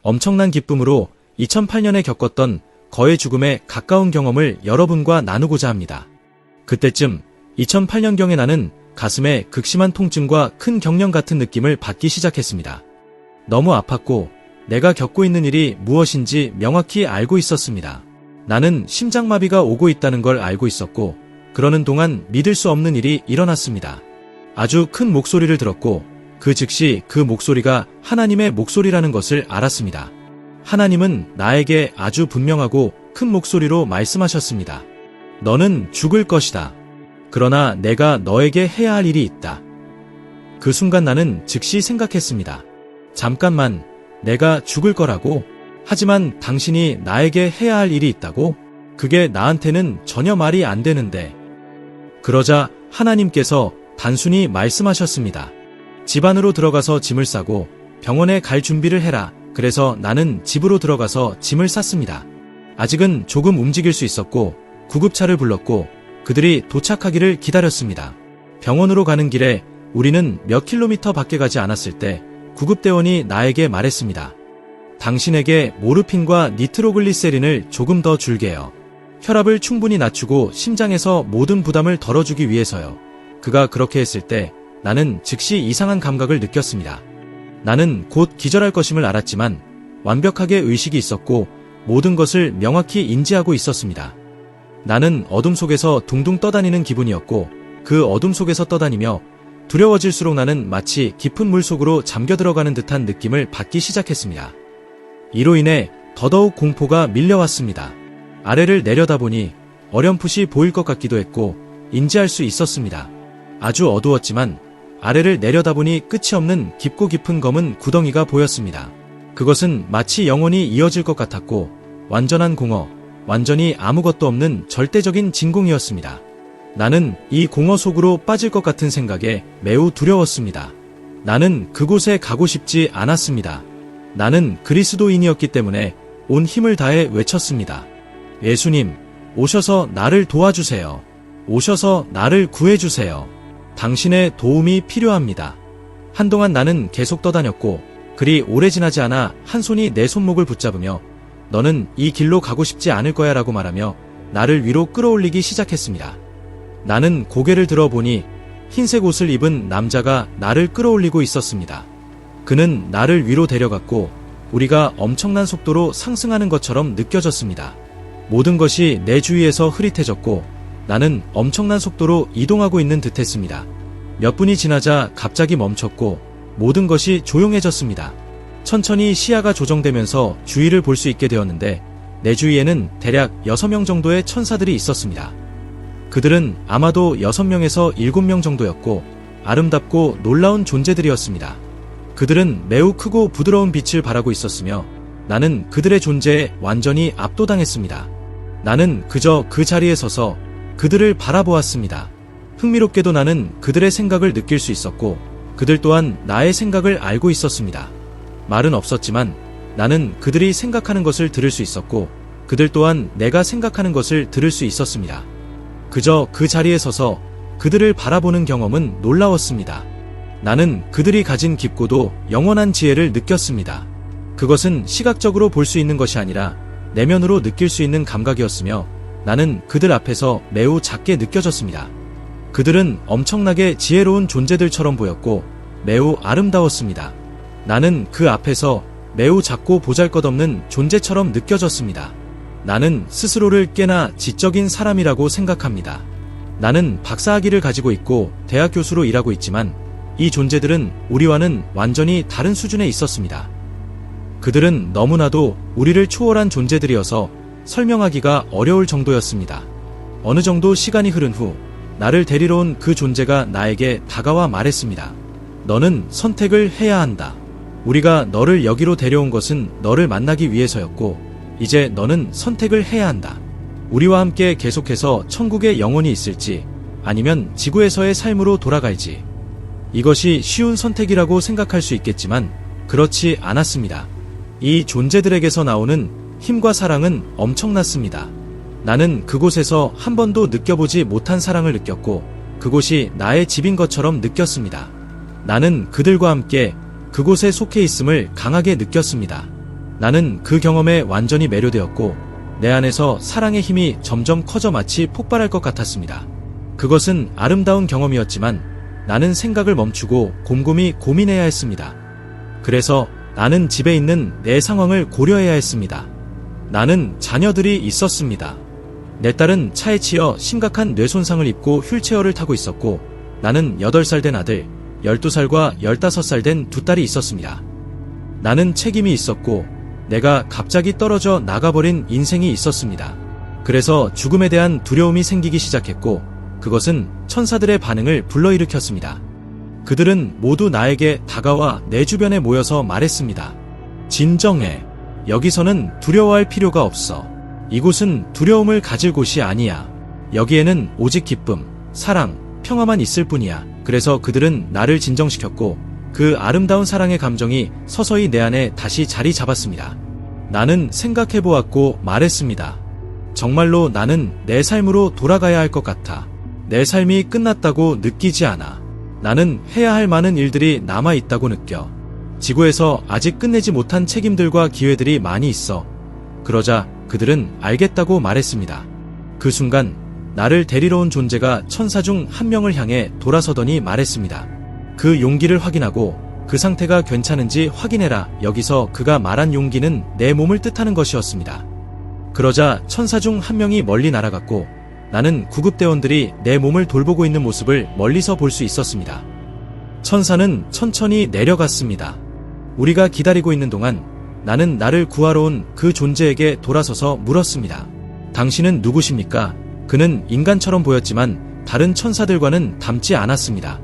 엄청난 기쁨으로 2008년에 겪었던 거의 죽음에 가까운 경험을 여러분과 나누고자 합니다. 그때쯤 2008년경에 나는 가슴에 극심한 통증과 큰 경련 같은 느낌을 받기 시작했습니다. 너무 아팠고 내가 겪고 있는 일이 무엇인지 명확히 알고 있었습니다. 나는 심장마비가 오고 있다는 걸 알고 있었고 그러는 동안 믿을 수 없는 일이 일어났습니다. 아주 큰 목소리를 들었고 그 즉시 그 목소리가 하나님의 목소리라는 것을 알았습니다. 하나님은 나에게 아주 분명하고 큰 목소리로 말씀하셨습니다. 너는 죽을 것이다. 그러나 내가 너에게 해야 할 일이 있다. 그 순간 나는 즉시 생각했습니다. 잠깐만, 내가 죽을 거라고? 하지만 당신이 나에게 해야 할 일이 있다고? 그게 나한테는 전혀 말이 안 되는데. 그러자 하나님께서 단순히 말씀하셨습니다. 집 안으로 들어가서 짐을 싸고 병원에 갈 준비를 해라. 그래서 나는 집으로 들어가서 짐을 쌌습니다. 아직은 조금 움직일 수 있었고 구급차를 불렀고 그들이 도착하기를 기다렸습니다. 병원으로 가는 길에 우리는 몇 킬로미터 밖에 가지 않았을 때 구급대원이 나에게 말했습니다. 당신에게 모르핀과 니트로글리세린을 조금 더 줄게요. 혈압을 충분히 낮추고 심장에서 모든 부담을 덜어주기 위해서요. 그가 그렇게 했을 때 나는 즉시 이상한 감각을 느꼈습니다. 나는 곧 기절할 것임을 알았지만 완벽하게 의식이 있었고 모든 것을 명확히 인지하고 있었습니다. 나는 어둠 속에서 둥둥 떠다니는 기분이었고 그 어둠 속에서 떠다니며 두려워질수록 나는 마치 깊은 물 속으로 잠겨 들어가는 듯한 느낌을 받기 시작했습니다. 이로 인해 더더욱 공포가 밀려왔습니다. 아래를 내려다보니 어렴풋이 보일 것 같기도 했고 인지할 수 있었습니다. 아주 어두웠지만 아래를 내려다보니 끝이 없는 깊고 깊은 검은 구덩이가 보였습니다. 그것은 마치 영원히 이어질 것 같았고 완전한 공허, 완전히 아무것도 없는 절대적인 진공이었습니다. 나는 이 공허 속으로 빠질 것 같은 생각에 매우 두려웠습니다. 나는 그곳에 가고 싶지 않았습니다. 나는 그리스도인이었기 때문에 온 힘을 다해 외쳤습니다. 예수님, 오셔서 나를 도와주세요. 오셔서 나를 구해주세요. 당신의 도움이 필요합니다. 한동안 나는 계속 떠다녔고 그리 오래 지나지 않아 한 손이 내 손목을 붙잡으며 너는 이 길로 가고 싶지 않을 거야 라고 말하며 나를 위로 끌어올리기 시작했습니다. 나는 고개를 들어보니 흰색 옷을 입은 남자가 나를 끌어올리고 있었습니다. 그는 나를 위로 데려갔고 우리가 엄청난 속도로 상승하는 것처럼 느껴졌습니다. 모든 것이 내 주위에서 흐릿해졌고 나는 엄청난 속도로 이동하고 있는 듯했습니다. 몇 분이 지나자 갑자기 멈췄고 모든 것이 조용해졌습니다. 천천히 시야가 조정되면서 주위를 볼 수 있게 되었는데 내 주위에는 대략 6명 정도의 천사들이 있었습니다. 그들은 아마도 6명에서 7명 정도였고 아름답고 놀라운 존재들이었습니다. 그들은 매우 크고 부드러운 빛을 발하고 있었으며 나는 그들의 존재에 완전히 압도당했습니다. 나는 그저 그 자리에 서서 그들을 바라보았습니다. 흥미롭게도 나는 그들의 생각을 느낄 수 있었고 그들 또한 나의 생각을 알고 있었습니다. 말은 없었지만 나는 그들이 생각하는 것을 들을 수 있었고 그들 또한 내가 생각하는 것을 들을 수 있었습니다. 그저 그 자리에 서서 그들을 바라보는 경험은 놀라웠습니다. 나는 그들이 가진 깊고도 영원한 지혜를 느꼈습니다. 그것은 시각적으로 볼 수 있는 것이 아니라 내면으로 느낄 수 있는 감각이었으며 나는 그들 앞에서 매우 작게 느껴졌습니다. 그들은 엄청나게 지혜로운 존재들처럼 보였고 매우 아름다웠습니다. 나는 그 앞에서 매우 작고 보잘것없는 존재처럼 느껴졌습니다. 나는 스스로를 꽤나 지적인 사람이라고 생각합니다. 나는 박사학위를 가지고 있고 대학 교수로 일하고 있지만 이 존재들은 우리와는 완전히 다른 수준에 있었습니다. 그들은 너무나도 우리를 초월한 존재들이어서 설명하기가 어려울 정도였습니다. 어느 정도 시간이 흐른 후 나를 데리러 온 그 존재가 나에게 다가와 말했습니다. 너는 선택을 해야 한다. 우리가 너를 여기로 데려온 것은 너를 만나기 위해서였고 이제 너는 선택을 해야 한다. 우리와 함께 계속해서 천국에 영원히 있을지 아니면 지구에서의 삶으로 돌아갈지. 이것이 쉬운 선택이라고 생각할 수 있겠지만 그렇지 않았습니다. 이 존재들에게서 나오는 힘과 사랑은 엄청났습니다. 나는 그곳에서 한 번도 느껴보지 못한 사랑을 느꼈고 그곳이 나의 집인 것처럼 느꼈습니다. 나는 그들과 함께 그곳에 속해 있음을 강하게 느꼈습니다. 나는 그 경험에 완전히 매료되었고 내 안에서 사랑의 힘이 점점 커져 마치 폭발할 것 같았습니다. 그것은 아름다운 경험이었지만 나는 생각을 멈추고 곰곰이 고민해야 했습니다. 그래서 나는 집에 있는 내 상황을 고려해야 했습니다. 나는 자녀들이 있었습니다. 내 딸은 차에 치여 심각한 뇌손상을 입고 휠체어를 타고 있었고 나는 8살 된 아들, 12살과 15살 된 두 딸이 있었습니다. 나는 책임이 있었고 내가 갑자기 떨어져 나가버린 인생이 있었습니다. 그래서 죽음에 대한 두려움이 생기기 시작했고 그것은 천사들의 반응을 불러일으켰습니다. 그들은 모두 나에게 다가와 내 주변에 모여서 말했습니다. 진정해. 여기서는 두려워할 필요가 없어. 이곳은 두려움을 가질 곳이 아니야. 여기에는 오직 기쁨, 사랑, 평화만 있을 뿐이야. 그래서 그들은 나를 진정시켰고 그 아름다운 사랑의 감정이 서서히 내 안에 다시 자리 잡았습니다. 나는 생각해보았고 말했습니다. 정말로 나는 내 삶으로 돌아가야 할 것 같아. 내 삶이 끝났다고 느끼지 않아. 나는 해야 할 많은 일들이 남아있다고 느껴. 지구에서 아직 끝내지 못한 책임들과 기회들이 많이 있어. 그러자 그들은 알겠다고 말했습니다. 그 순간 나를 데리러 온 존재가 천사 중 한 명을 향해 돌아서더니 말했습니다. 그 용기를 확인하고 그 상태가 괜찮은지 확인해라. 여기서 그가 말한 용기는 내 몸을 뜻하는 것이었습니다. 그러자 천사 중 한 명이 멀리 날아갔고 나는 구급대원들이 내 몸을 돌보고 있는 모습을 멀리서 볼 수 있었습니다. 천사는 천천히 내려갔습니다. 우리가 기다리고 있는 동안 나는 나를 구하러 온 그 존재에게 돌아서서 물었습니다. 당신은 누구십니까? 그는 인간처럼 보였지만 다른 천사들과는 닮지 않았습니다.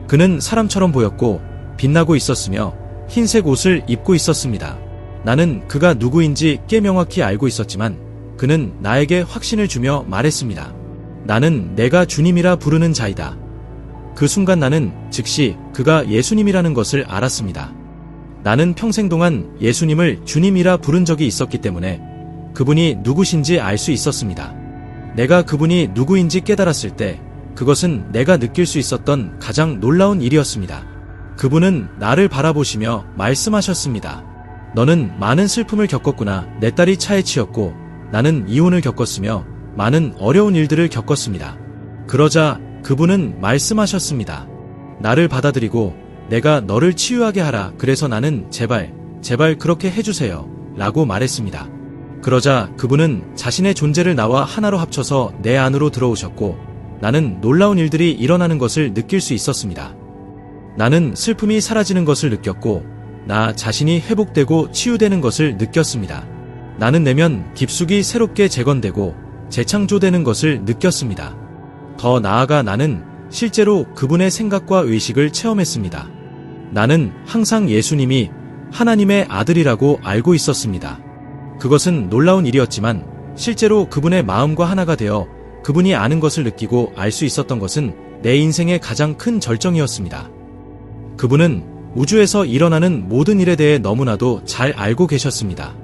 그는 사람처럼 보였고 빛나고 있었으며 흰색 옷을 입고 있었습니다. 나는 그가 누구인지 꽤 명확히 알고 있었지만 그는 나에게 확신을 주며 말했습니다. 나는 내가 주님이라 부르는 자이다. 그 순간 나는 즉시 그가 예수님이라는 것을 알았습니다. 나는 평생 동안 예수님을 주님이라 부른 적이 있었기 때문에 그분이 누구신지 알 수 있었습니다. 내가 그분이 누구인지 깨달았을 때 그것은 내가 느낄 수 있었던 가장 놀라운 일이었습니다. 그분은 나를 바라보시며 말씀하셨습니다. 너는 많은 슬픔을 겪었구나. 내 딸이 차에 치였고 나는 이혼을 겪었으며 많은 어려운 일들을 겪었습니다. 그러자 그분은 말씀하셨습니다. 나를 받아들이고 내가 너를 치유하게 하라. 그래서 나는 제발 그렇게 해주세요. 라고 말했습니다. 그러자 그분은 자신의 존재를 나와 하나로 합쳐서 내 안으로 들어오셨고 나는 놀라운 일들이 일어나는 것을 느낄 수 있었습니다. 나는 슬픔이 사라지는 것을 느꼈고 나 자신이 회복되고 치유되는 것을 느꼈습니다. 나는 내면 깊숙이 새롭게 재건되고 재창조되는 것을 느꼈습니다. 더 나아가 나는 실제로 그분의 생각과 의식을 체험했습니다. 나는 항상 예수님이 하나님의 아들이라고 알고 있었습니다. 그것은 놀라운 일이었지만 실제로 그분의 마음과 하나가 되어 그분이 아는 것을 느끼고 알 수 있었던 것은 내 인생의 가장 큰 절정이었습니다. 그분은 우주에서 일어나는 모든 일에 대해 너무나도 잘 알고 계셨습니다.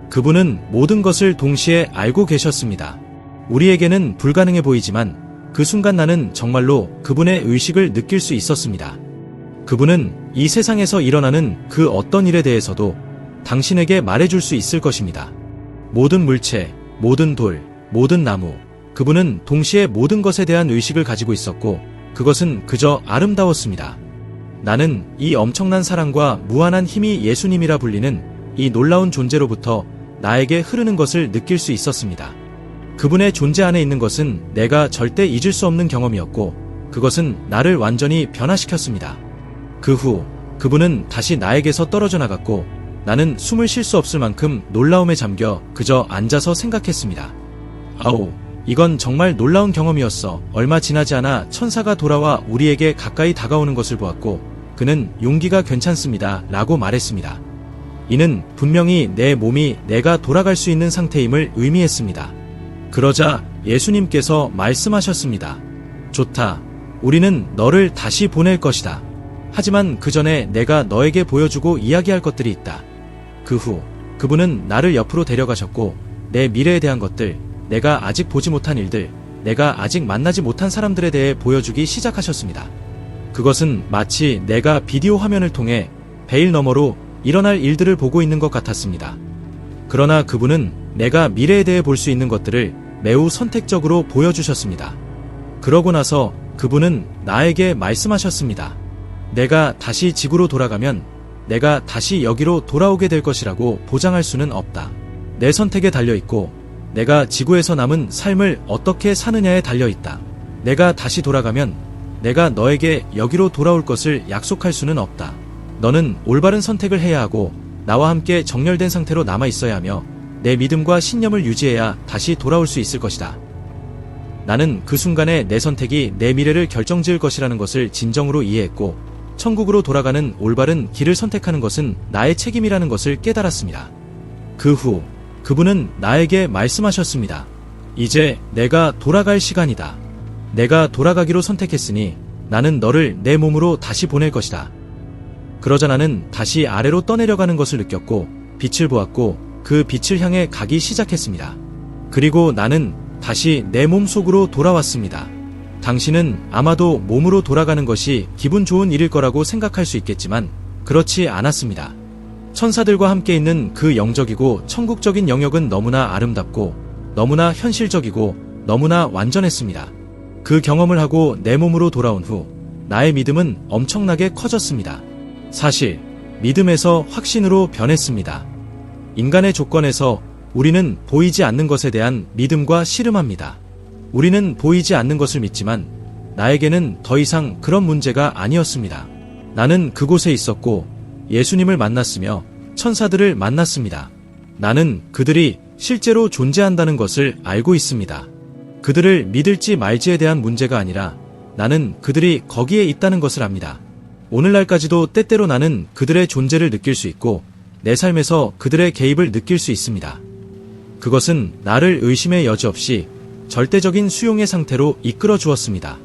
그분은 모든 것을 동시에 알고 계셨습니다. 우리에게는 불가능해 보이지만 그 순간 나는 정말로 그분의 의식을 느낄 수 있었습니다. 그분은 이 세상에서 일어나는 그 어떤 일에 대해서도 당신에게 말해줄 수 있을 것입니다. 모든 물체, 모든 돌, 모든 나무, 그분은 동시에 모든 것에 대한 의식을 가지고 있었고 그것은 그저 아름다웠습니다. 나는 이 엄청난 사랑과 무한한 힘이 예수님이라 불리는 이 놀라운 존재로부터 나에게 흐르는 것을 느낄 수 있었습니다. 그분의 존재 안에 있는 것은 내가 절대 잊을 수 없는 경험이었고 그것은 나를 완전히 변화시켰습니다. 그 후 그분은 다시 나에게서 떨어져 나갔고 나는 숨을 쉴 수 없을 만큼 놀라움에 잠겨 그저 앉아서 생각했습니다. 아오, 이건 정말 놀라운 경험이었어. 얼마 지나지 않아 천사가 돌아와 우리에게 가까이 다가오는 것을 보았고 그는 용기가 괜찮습니다. 라고 말했습니다. 이는 분명히 내 몸이 내가 돌아갈 수 있는 상태임을 의미했습니다. 그러자 예수님께서 말씀하셨습니다. 좋다. 우리는 너를 다시 보낼 것이다. 하지만 그 전에 내가 너에게 보여주고 이야기할 것들이 있다. 그 후 그분은 나를 옆으로 데려가셨고 내 미래에 대한 것들, 내가 아직 보지 못한 일들, 내가 아직 만나지 못한 사람들에 대해 보여주기 시작하셨습니다. 그것은 마치 내가 비디오 화면을 통해 베일 너머로 일어날 일들을 보고 있는 것 같았습니다. 그러나 그분은 내가 미래에 대해 볼 수 있는 것들을 매우 선택적으로 보여주셨습니다. 그러고 나서 그분은 나에게 말씀하셨습니다. 내가 다시 지구로 돌아가면 내가 다시 여기로 돌아오게 될 것이라고 보장할 수는 없다. 내 선택에 달려있고 내가 지구에서 남은 삶을 어떻게 사느냐에 달려있다. 내가 다시 돌아가면 내가 너에게 여기로 돌아올 것을 약속할 수는 없다. 너는 올바른 선택을 해야 하고 나와 함께 정렬된 상태로 남아있어야 하며 내 믿음과 신념을 유지해야 다시 돌아올 수 있을 것이다. 나는 그 순간에 내 선택이 내 미래를 결정지을 것이라는 것을 진정으로 이해했고 천국으로 돌아가는 올바른 길을 선택하는 것은 나의 책임이라는 것을 깨달았습니다. 그 후 그분은 나에게 말씀하셨습니다. 이제 내가 돌아갈 시간이다. 내가 돌아가기로 선택했으니 나는 너를 내 몸으로 다시 보낼 것이다. 그러자 나는 다시 아래로 떠내려가는 것을 느꼈고 빛을 보았고 그 빛을 향해 가기 시작했습니다. 그리고 나는 다시 내 몸 속으로 돌아왔습니다. 당신은 아마도 몸으로 돌아가는 것이 기분 좋은 일일 거라고 생각할 수 있겠지만 그렇지 않았습니다. 천사들과 함께 있는 그 영적이고 천국적인 영역은 너무나 아름답고 너무나 현실적이고 너무나 완전했습니다. 그 경험을 하고 내 몸으로 돌아온 후 나의 믿음은 엄청나게 커졌습니다. 사실 믿음에서 확신으로 변했습니다. 인간의 조건에서 우리는 보이지 않는 것에 대한 믿음과 씨름합니다. 우리는 보이지 않는 것을 믿지만 나에게는 더 이상 그런 문제가 아니었습니다. 나는 그곳에 있었고 예수님을 만났으며 천사들을 만났습니다. 나는 그들이 실제로 존재한다는 것을 알고 있습니다. 그들을 믿을지 말지에 대한 문제가 아니라 나는 그들이 거기에 있다는 것을 압니다. 오늘날까지도 때때로 나는 그들의 존재를 느낄 수 있고 내 삶에서 그들의 개입을 느낄 수 있습니다. 그것은 나를 의심의 여지 없이 절대적인 수용의 상태로 이끌어 주었습니다.